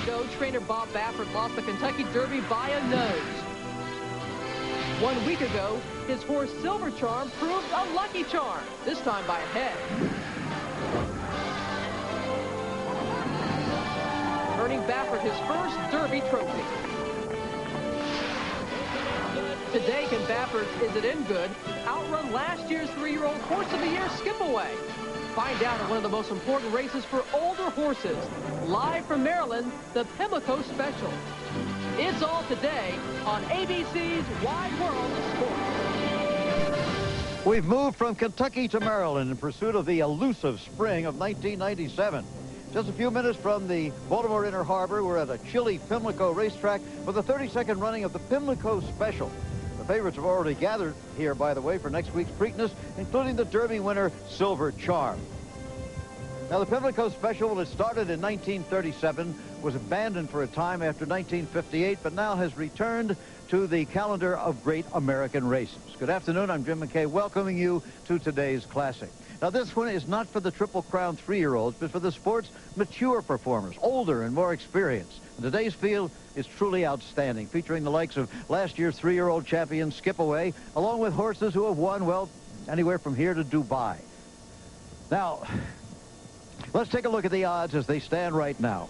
ago, trainer Bob Baffert lost the Kentucky Derby by a nose. 1 week ago, his horse Silver Charm proved a lucky charm, this time by a head. Earning Baffert his first Derby trophy. Today, can Baffert's Isitingood outrun last year's 3-year-old Horse of the Year, Skip Away? Find out at one of the most important races for older horses. Live from Maryland, the Pimlico Special. It's all today on ABC's Wide World of Sports. We've moved from Kentucky to Maryland in pursuit of the elusive spring of 1997. Just a few minutes from the Baltimore Inner Harbor, we're at a chilly Pimlico racetrack for the 32nd running of the Pimlico Special. The favorites have already gathered here, by the way, for next week's Preakness, including the Derby winner, Silver Charm. Now, the Pimlico Special, when it started in 1937, was abandoned for a time after 1958, but now has returned to the calendar of great American races. Good afternoon, I'm Jim McKay, welcoming you to today's Classic. Now, this one is not for the Triple Crown 3-year-olds, but for the sport's mature performers, older and more experienced. And today's field is truly outstanding, featuring the likes of last year's 3-year-old champion Skip Away, along with horses who have won, well, anywhere from here to Dubai. Now, let's take a look at the odds as they stand right now.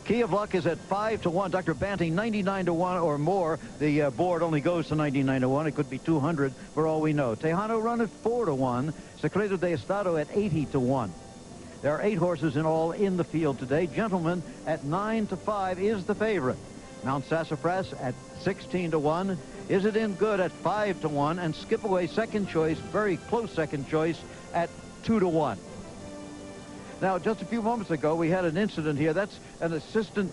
Key of Luck is at 5-1. Dr. Banting, 99-1 or more. The board only goes to 99-1. It could be 200 for all we know. Tejano Run at 4-1. Secreto de Estado at 80-1. There are 8 horses in all in the field today. Gentleman at 9-5 is the favorite. Mount Sassafras at 16-1. Isitingood at 5-1. And Skip Away, second choice, very close second choice, at 2-1. Now, just a few moments ago, we had an incident here. That's an assistant,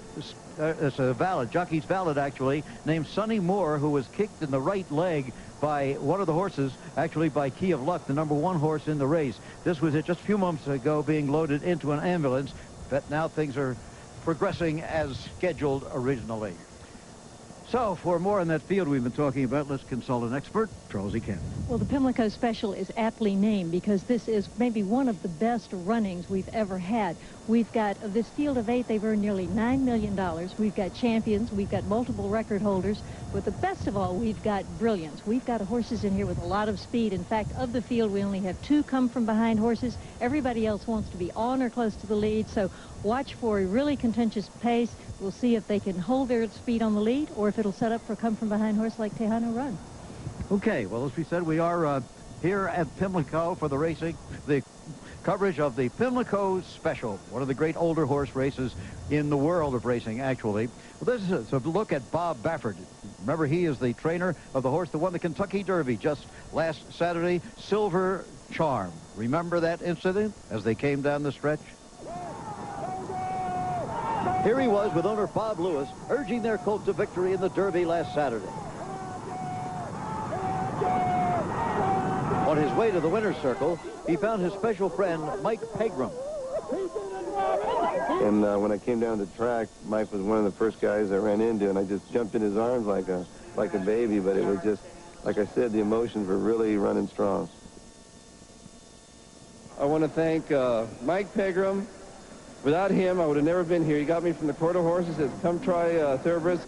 it's a valet, jockey's valet, actually, named Sonny Moore, who was kicked in the right leg by one of the horses, actually by Key of Luck, the #1 horse in the race. This was it just a few moments ago, being loaded into an ambulance, but now things are progressing as scheduled originally. So, for more on that field we've been talking about, let's consult an expert, Charles E. Kent. Well, the Pimlico Special is aptly named because this is maybe one of the best runnings we've ever had. We've got this field of 8, they've earned nearly $9 million. We've got champions, we've got multiple record holders, but the best of all, we've got brilliance. We've got horses in here with a lot of speed. In fact, of the field, we only have 2 come from behind horses. Everybody else wants to be on or close to the lead, so watch for a really contentious pace. We'll see if they can hold their speed on the lead or if it'll set up for a come-from-behind horse like Tejano Run. Okay, well, as we said, we are here at Pimlico for the racing, the coverage of the Pimlico Special, one of the great older horse races in the world of racing, actually. Well, this is a look at Bob Baffert. Remember, he is the trainer of the horse that won the Kentucky Derby just last Saturday, Silver Charm. Remember that incident as they came down the stretch? Here he was with owner Bob Lewis, urging their colt to victory in the Derby last Saturday. On his way to the winner's circle, he found his special friend, Mike Pegram. And when I came down the track, Mike was one of the first guys I ran into, and I just jumped in his arms like a baby, but it was just, like I said, the emotions were really running strong. I want to thank Mike Pegram. Without him, I would have never been here. He got me from the quarter horses. Says, come try thoroughbreds.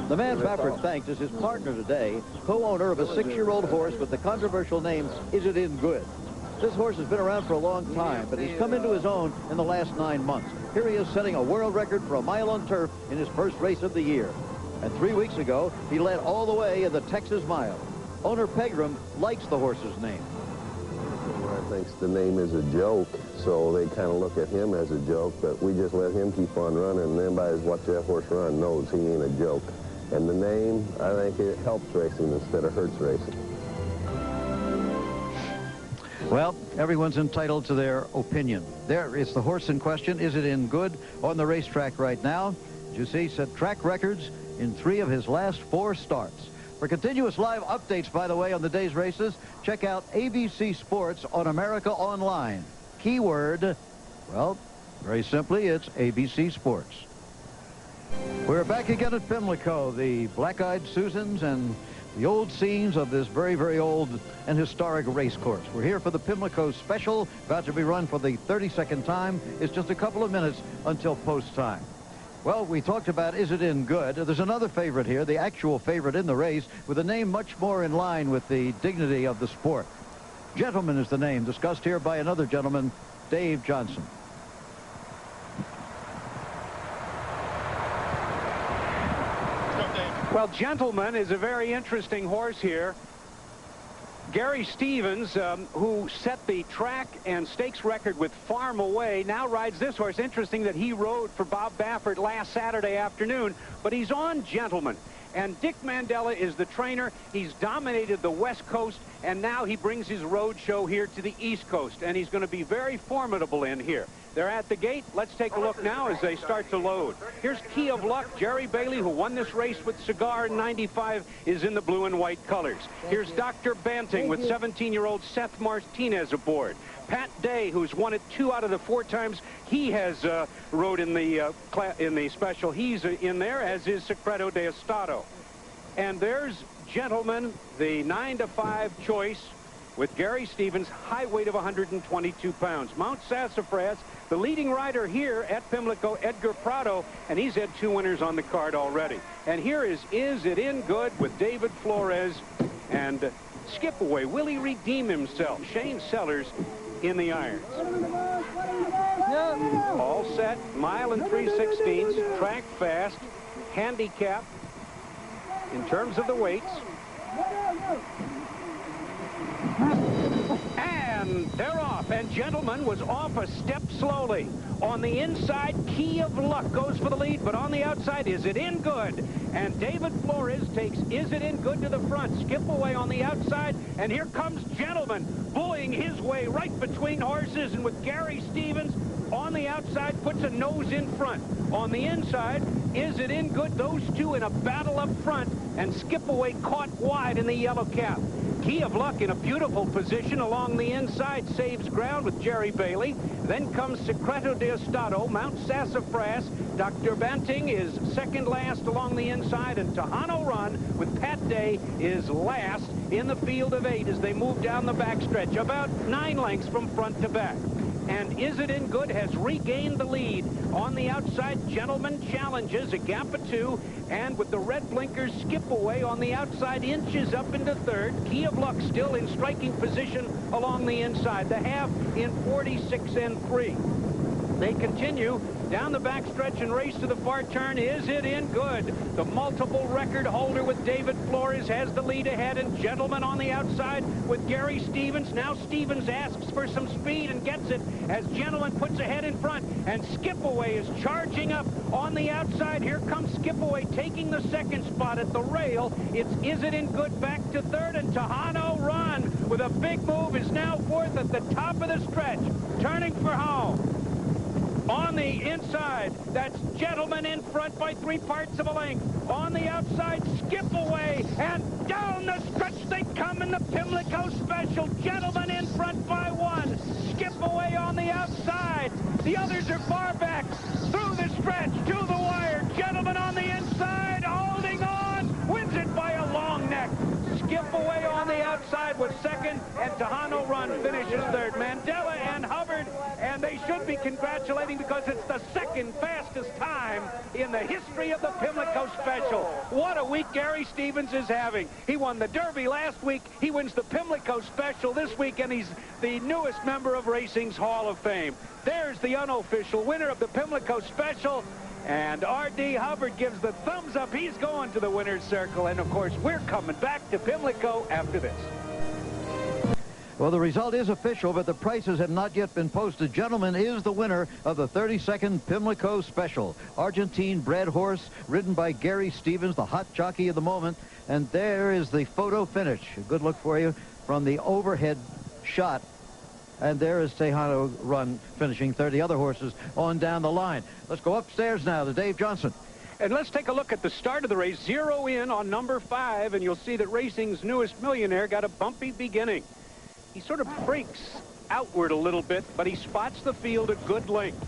The man Baffert thanked is his partner today, co-owner of a 6-year-old horse with the controversial name Isitingood. This horse has been around for a long time, but he's come into his own in the last 9 months. Here he is setting a world record for a mile on turf in his first race of the year. And 3 weeks ago, he led all the way in the Texas Mile. Owner Pegram likes the horse's name. I think the name is a joke, so they kind of look at him as a joke, but we just let him keep on running, and anybody who's watched that horse run knows he ain't a joke. And the name, I think it helps racing instead of hurts racing. Well, everyone's entitled to their opinion. There is the horse in question. Isitingood on the racetrack right now. As you see, set track records in 3 of his last 4 starts. For continuous live updates, by the way, on the day's races, check out ABC Sports on America Online. Keyword, well, very simply, it's ABC Sports. We're back again at Pimlico, the Black-Eyed Susans and the old scenes of this very, very old and historic race course. We're here for the Pimlico Special, about to be run for the 32nd time. It's just a couple of minutes until post time. Well, we talked about Is It In Good. There's another favorite here, the actual favorite in the race, with a name much more in line with the dignity of the sport. Gentleman is the name, discussed here by another gentleman, Dave Johnson. Well, Gentleman is a very interesting horse here. Gary Stevens, who set the track and stakes record with Farm Away, now rides this horse. Interesting that he rode for Bob Baffert last Saturday afternoon, but he's on Gentleman. And Dick Mandella is the trainer. He's dominated the West Coast, and now he brings his road show here to the East Coast, and he's going to be very formidable in here. They're at the gate. Let's take a look now as they start to load. Here's Key of Luck. Jerry Bailey, who won this race with Cigar in '95, is in the blue and white colors. Here's Dr. Banting with 17-year-old Seth Martinez aboard. Pat Day, who's won it 2 out of the 4 times he has rode in the special. He's in there, as is Secreto de Estado. And there's Gentleman, the 9-to-5 choice, with Gary Stevens, high weight of 122 pounds. Mount Sassafras, the leading rider here at Pimlico, Edgar Prado, and he's had 2 winners on the card already. And here is It In Good with David Flores and Skip Away. Will he redeem himself? Shane Sellers in the irons. All set, mile and 3/16, track fast, handicap in terms of the weights. And they're off, and Gentleman was off a step slowly. On the inside, Key of Luck goes for the lead, but on the outside, Is It In Good? And David Flores takes Is It In Good to the front. Skip Away on the outside, and here comes Gentleman, bullying his way right between horses, and with Gary Stevens on the outside, puts a nose in front. On the inside, Is It In Good? Those two in a battle up front, and Skip Away caught wide in the yellow cap. Key of Luck in a beautiful position along the inside, saves ground with Jerry Bailey. Then comes Secreto de Estado, Mount Sassafras. Dr. Banting is second last along the inside, and Tejano Run with Pat Day is last in the field of 8 as they move down the backstretch, about 9 lengths from front to back. And Is It In Good has regained the lead. On the outside, Gentleman challenges a gap of 2, and with the red blinkers, Skip Away on the outside, inches up into third. Key of Luck still in striking position along the inside. The half in 46 and 3. They continue down the backstretch and race to the far turn. Is It In Good? The multiple record holder with David Flores has the lead ahead, and Gentleman on the outside with Gary Stevens. Now Stevens asks for some speed and gets it as Gentleman puts ahead in front, and Skip Away is charging up on the outside. Here comes Skip Away taking the second spot at the rail. It's Is It In Good back to third, and Tejano Run with a big move is now fourth at the top of the stretch, turning for home. On the inside, that's Gentleman in front by 3 parts of a length. On the outside, Skip Away, and down the stretch they come in the Pimlico Special. Gentleman in front by 1. Skip Away on the outside. The others are far back. Through the stretch, to the wire. Gentleman on the inside, holding on, wins it by a long neck. Skip Away on the outside was second, and Tejano Run finishes third. Mandella and Hubbard, and they should be congratulating because it's the second fastest time in the history of the Pimlico Special. What a week Gary Stevens is having. He won the Derby last week. He wins the Pimlico Special this week, and he's the newest member of Racing's Hall of Fame. There's the unofficial winner of the Pimlico Special. And R.D. Hubbard gives the thumbs up. He's going to the winner's circle. And, of course, we're coming back to Pimlico after this. Well, the result is official, but the prices have not yet been posted. Gentleman is the winner of the 32nd Pimlico Special. Argentine bred horse, ridden by Gary Stevens, the hot jockey of the moment. And there is the photo finish. A good look for you from the overhead shot. And there is Tejano Run finishing third. The other horses on down the line. Let's go upstairs now to Dave Johnson. And let's take a look at the start of the race. 0 in on number 5, and you'll see that Racing's newest millionaire got a bumpy beginning. He sort of breaks outward a little bit, but he spots the field at good length.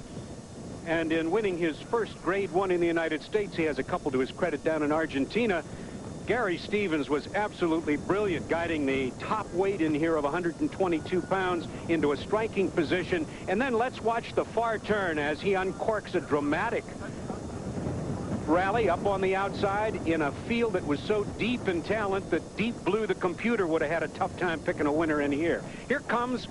And in winning his first Grade 1 in the United States, he has a couple to his credit down in Argentina. Gary Stevens was absolutely brilliant, guiding the top weight in here of 122 pounds into a striking position. And then let's watch the far turn as he uncorks a dramatic rally up on the outside in a field that was so deep in talent that Deep Blue, the computer, would have had a tough time picking a winner in here. Here comes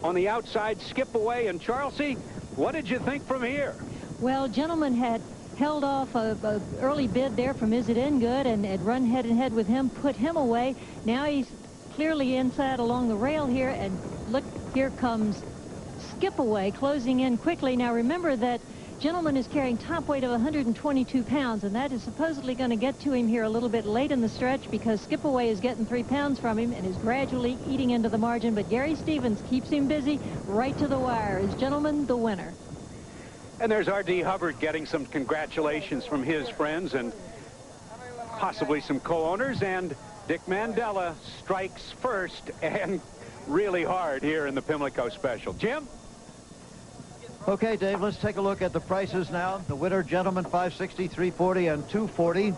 on the outside Skip Away. And Charlesy, what did you think from here? Well, Gentleman had held off a early bid there from Isitingood and had run head-to-head with him, put him away. Now he's clearly inside along the rail here, and look, here comes Skip Away closing in quickly. Now remember that Gentleman is carrying top weight of 122 pounds, and that is supposedly going to get to him here a little bit late in the stretch because Skip Away is getting 3 pounds from him and is gradually eating into the margin. But Gary Stevens keeps him busy right to the wire. Is Gentleman the winner? And there's R.D. Hubbard getting some congratulations from his friends and possibly some co-owners. And Dick Mandella strikes first and really hard here in the Pimlico Special. Jim? Okay, Dave, let's take a look at the prices now. The winner, Gentleman, $560, $340, and $240.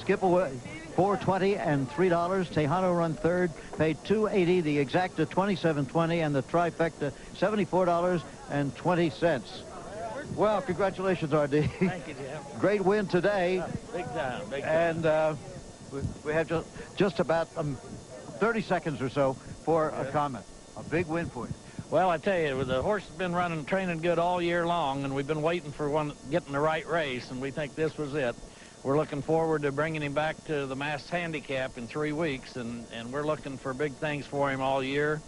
Skip Away, $420 and $3. Tejano Run third, paid $280. The exacta, $27.20, and the trifecta, $74.20. Well, congratulations, R.D. Thank you, Jim. Great win today. Big time, big time. And we have just about 30 seconds or so for a comment. A big win for you. Well, I tell you, the horse has been running, training good all year long, and we've been waiting for one getting the right race, and we think this was it. We're looking forward to bringing him back to the Mass Handicap in 3 weeks, and we're looking for big things for him all year.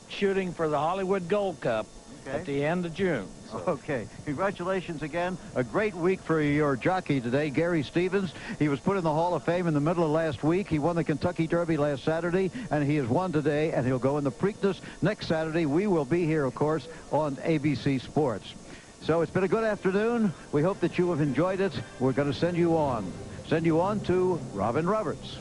Shooting for the Hollywood Gold Cup at the end of June. So. Okay. Congratulations again. A great week for your jockey today, Gary Stevens. He was put in the Hall of Fame in the middle of last week. He won the Kentucky Derby last Saturday, and he has won today, and he'll go in the Preakness next Saturday. We will be here, of course, on ABC Sports. So it's been a good afternoon. We hope that you have enjoyed it. We're going to send you on to Robin Roberts.